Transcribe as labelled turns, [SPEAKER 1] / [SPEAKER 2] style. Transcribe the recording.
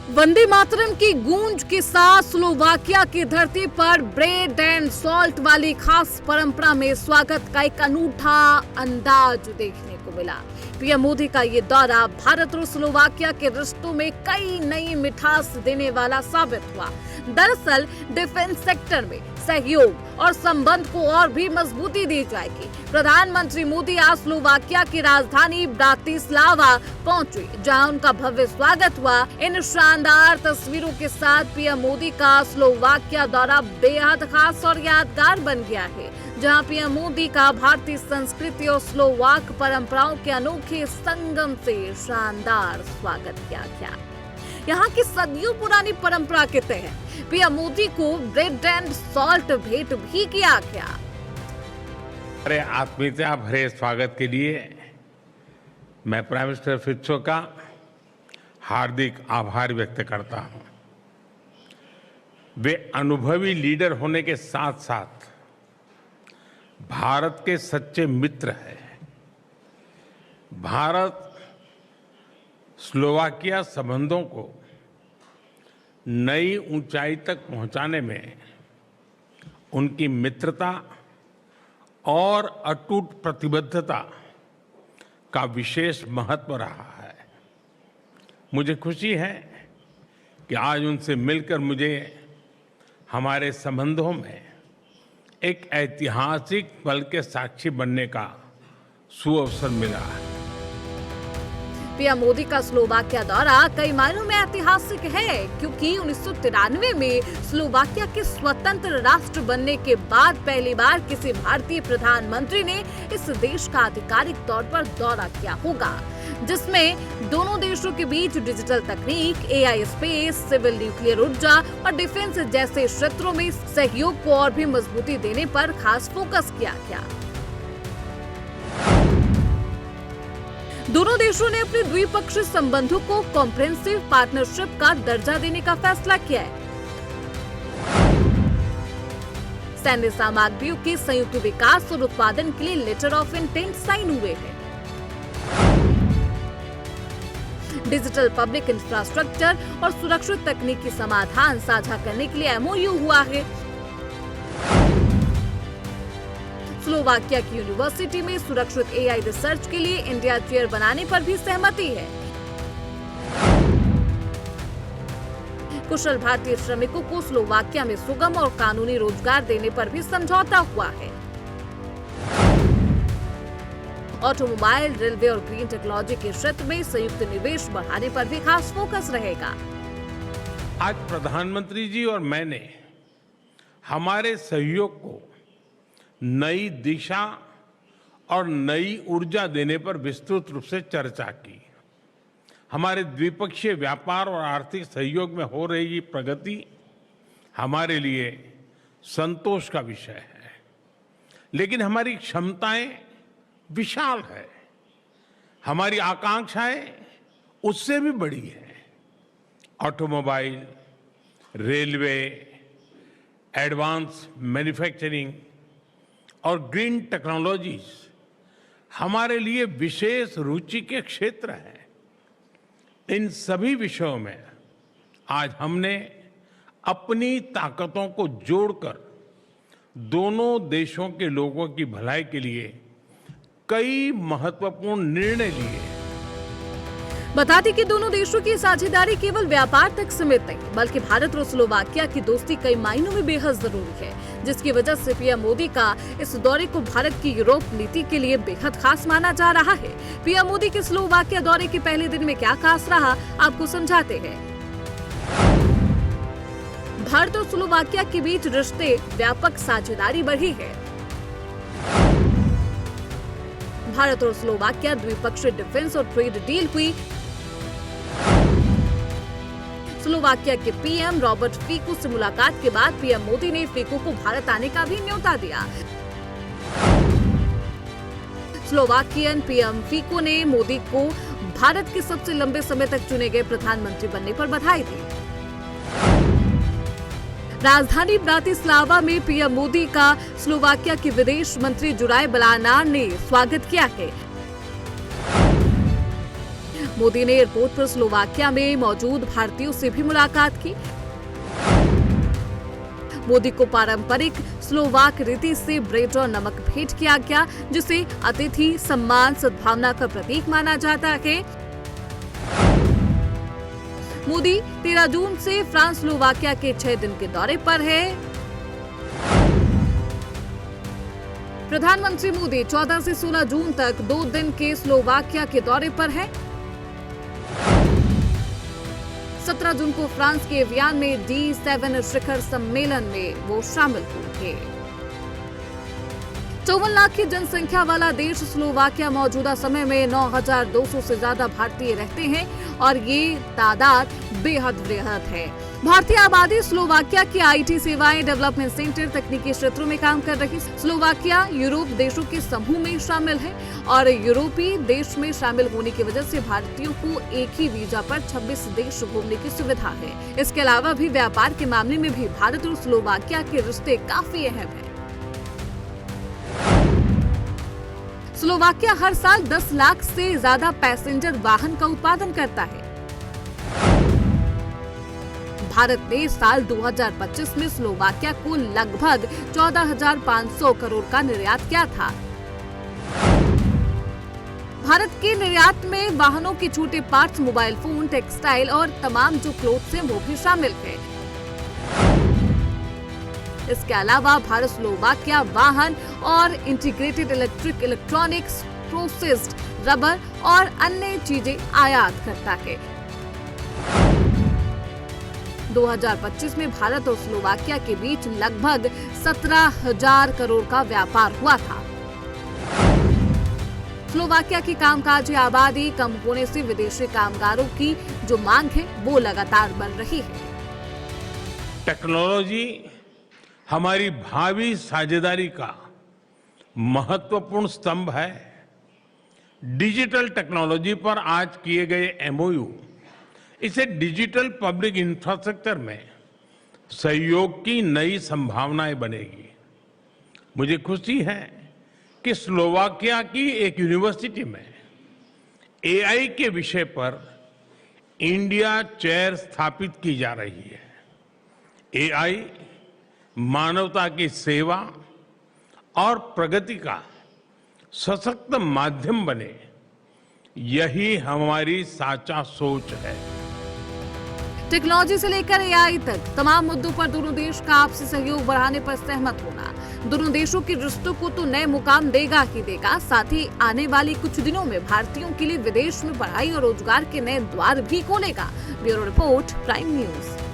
[SPEAKER 1] वंदे मातरम की गूंज के साथ स्लोवाकिया की धरती पर ब्रेड एंड सॉल्ट वाली खास परंपरा में स्वागत का एक अनूठा अंदाज देखने को मिला। पीएम मोदी का ये दौरा भारत और स्लोवाकिया के रिश्तों में कई नई मिठास देने वाला साबित हुआ। दरअसल डिफेंस सेक्टर में सहयोग और संबंध को और भी मजबूती दी जाएगी। प्रधानमंत्री मोदी आज स्लोवाकिया की राजधानी ब्रातिस्लावा पहुंचे, जहां उनका भव्य स्वागत हुआ। इन शानदार तस्वीरों के साथ पीएम मोदी का स्लोवाकिया दौरा बेहद खास और यादगार बन गया है, जहां पीएम मोदी का भारतीय संस्कृति और स्लोवाक परंपराओं के अनोखे संगम से शानदार स्वागत किया गया। यहाँ की सदियों पुरानी परंपरा के तहत पीएम मोदी को ब्रेड एंड सॉल्ट भेंट भी किया गया।
[SPEAKER 2] अरे आत्मीयता भरे स्वागत के लिए मैं प्राइम मिनिस्टर फित्सो का हार्दिक आभार व्यक्त करता हूं। वे अनुभवी लीडर होने के साथ साथ भारत के सच्चे मित्र हैं। भारत स्लोवाकिया संबंधों को नई ऊंचाई तक पहुंचाने में उनकी मित्रता और अटूट प्रतिबद्धता का विशेष महत्व रहा है। मुझे खुशी है कि आज उनसे मिलकर मुझे हमारे संबंधों में एक ऐतिहासिक पल के साक्षी बनने का सुअवसर मिला है।
[SPEAKER 1] पीएम मोदी का स्लोवाकिया दौरा कई मायनों में ऐतिहासिक है, क्योंकि 1993 में स्लोवाकिया के स्वतंत्र राष्ट्र बनने के बाद पहली बार किसी भारतीय प्रधानमंत्री ने इस देश का आधिकारिक तौर पर दौरा किया होगा, जिसमें दोनों देशों के बीच डिजिटल तकनीक, एआई स्पेस, सिविल न्यूक्लियर ऊर्जा और डिफेंस जैसे क्षेत्रों में सहयोग को और भी मजबूती देने पर खास फोकस किया गया। दोनों देशों ने अपने द्विपक्षीय संबंधों को कॉम्प्रिहेंसिव पार्टनरशिप का दर्जा देने का फैसला किया है। सैन्य सामग्रियों के संयुक्त विकास और उत्पादन के लिए लेटर ऑफ इंटेंट साइन हुए हैं। डिजिटल पब्लिक इंफ्रास्ट्रक्चर और सुरक्षित तकनीकी समाधान साझा करने के लिए एमओयू हुआ है। स्लोवाकिया की यूनिवर्सिटी में सुरक्षित एआई रिसर्च के लिए इंडिया चेयर बनाने पर भी सहमति है। कुशल भारतीय श्रमिकों को स्लोवाकिया में सुगम और कानूनी रोजगार देने पर भी समझौता हुआ है। ऑटोमोबाइल, रेलवे और ग्रीन टेक्नोलॉजी के क्षेत्र में संयुक्त निवेश बढ़ाने पर भी खास फोकस रहेगा।
[SPEAKER 2] आज प्रधानमंत्री जी और मैंने हमारे सहयोग को नई दिशा और नई ऊर्जा देने पर विस्तृत रूप से चर्चा की। हमारे द्विपक्षीय व्यापार और आर्थिक सहयोग में हो रही प्रगति हमारे लिए संतोष का विषय है, लेकिन हमारी क्षमताएं विशाल है, हमारी आकांक्षाएं उससे भी बड़ी है। ऑटोमोबाइल, रेलवे, एडवांस मैन्युफैक्चरिंग और ग्रीन टेक्नोलॉजीज हमारे लिए विशेष रुचि के क्षेत्र हैं। इन सभी विषयों में आज हमने अपनी ताकतों को जोड़कर दोनों देशों के लोगों की भलाई के लिए कई महत्वपूर्ण निर्णय लिए।
[SPEAKER 1] बता दें कि दोनों देशों की साझेदारी केवल व्यापार तक सीमित नहीं, बल्कि भारत और स्लोवाकिया की दोस्ती कई मायनों में बेहद जरूरी है, जिसकी वजह से पीएम मोदी का इस दौरे को भारत की यूरोप नीति के लिए बेहद खास माना जा रहा है। पीएम मोदी के स्लोवाकिया दौरे के पहले दिन में क्या खास रहा, आपको समझाते हैं। भारत और स्लोवाकिया के बीच रिश्ते व्यापक साझेदारी बढ़ी है। भारत और स्लोवाकिया द्विपक्षीय डिफेंस और ट्रेड डील हुई। स्लोवाकिया के पीएम रॉबर्ट फीको से मुलाकात के बाद पीएम मोदी ने फीको को भारत आने का भी न्योता दिया। स्लोवाकियन पीएम फीको ने मोदी को भारत के सबसे लंबे समय तक चुने गए प्रधानमंत्री बनने पर बधाई दी। राजधानी ब्रातिस्लावा में पीएम मोदी का स्लोवाकिया के विदेश मंत्री जुराय बलानार ने स्वागत किया है। मोदी ने एयरपोर्ट पर स्लोवाकिया में मौजूद भारतीयों से भी मुलाकात की। मोदी को पारंपरिक स्लोवाक रीति से ब्रेड और नमक भेंट किया गया, जिसे अतिथि सम्मान सद्भावना का प्रतीक माना जाता है। मोदी 13 जून से फ्रांस स्लोवाकिया के 6 दिन के दौरे पर है। प्रधानमंत्री मोदी 14 से 16 जून तक 2 दिन के स्लोवाकिया के दौरे पर है। 17 जून को फ्रांस के वियना में D7 शिखर सम्मेलन में वो शामिल होंगे। 54 लाख की जनसंख्या वाला देश स्लोवाकिया मौजूदा समय में 9,200 से ज्यादा भारतीय रहते हैं और ये तादाद बेहद वृहद है। भारतीय आबादी स्लोवाकिया की आईटी सेवाएं, डेवलपमेंट सेंटर, तकनीकी क्षेत्रों में काम कर रही स्लोवाकिया यूरोप देशों के समूह में शामिल है और यूरोपीय देश में शामिल होने की वजह से भारतीयों को एक ही वीजा पर 26 देश घूमने की सुविधा है। इसके अलावा भी व्यापार के मामले में भी भारत और स्लोवाकिया के रिश्ते काफी अहम हैं। स्लोवाकिया हर साल 10 लाख से ज्यादा पैसेंजर वाहन का उत्पादन करता है। भारत ने साल 2025 में स्लोवाकिया को लगभग 14,500 करोड़ का निर्यात किया था। भारत के निर्यात में वाहनों के छोटे पार्ट्स, मोबाइल फोन, टेक्सटाइल और तमाम जो क्लोथ्स हैं वो भी शामिल है। इसके अलावा भारत स्लोवाकिया वाहन और इंटीग्रेटेड इलेक्ट्रॉनिक्स, प्रोसेस्ड रबर और अन्य चीजें आयात करता है। 2025 में भारत और स्लोवाकिया के बीच लगभग 17,000 करोड़ का व्यापार हुआ था। स्लोवाकिया की कामकाजी आबादी कम होने से विदेशी कामगारों की जो मांग है वो लगातार बढ़ रही है।
[SPEAKER 2] टेक्नोलॉजी हमारी भावी साझेदारी का महत्वपूर्ण स्तंभ है। डिजिटल टेक्नोलॉजी पर आज किए गए MOU इसे डिजिटल पब्लिक इंफ्रास्ट्रक्चर में सहयोग की नई संभावनाएं बनेगी। मुझे खुशी है कि स्लोवाकिया की एक यूनिवर्सिटी में AI के विषय पर इंडिया चेयर स्थापित की जा रही है। AI मानवता की सेवा और प्रगति का सशक्त माध्यम बने, यही हमारी साचा सोच है।
[SPEAKER 1] टेक्नोलॉजी से लेकर AI तक तमाम मुद्दों पर दोनों देश का आपसी सहयोग बढ़ाने पर सहमत होना दोनों देशों के रिश्तों को तो नए मुकाम देगा ही देगा, साथ ही आने वाली कुछ दिनों में भारतीयों के लिए विदेश में पढ़ाई और रोजगार के नए द्वार भी खोलेगा। Bureau report, prime news.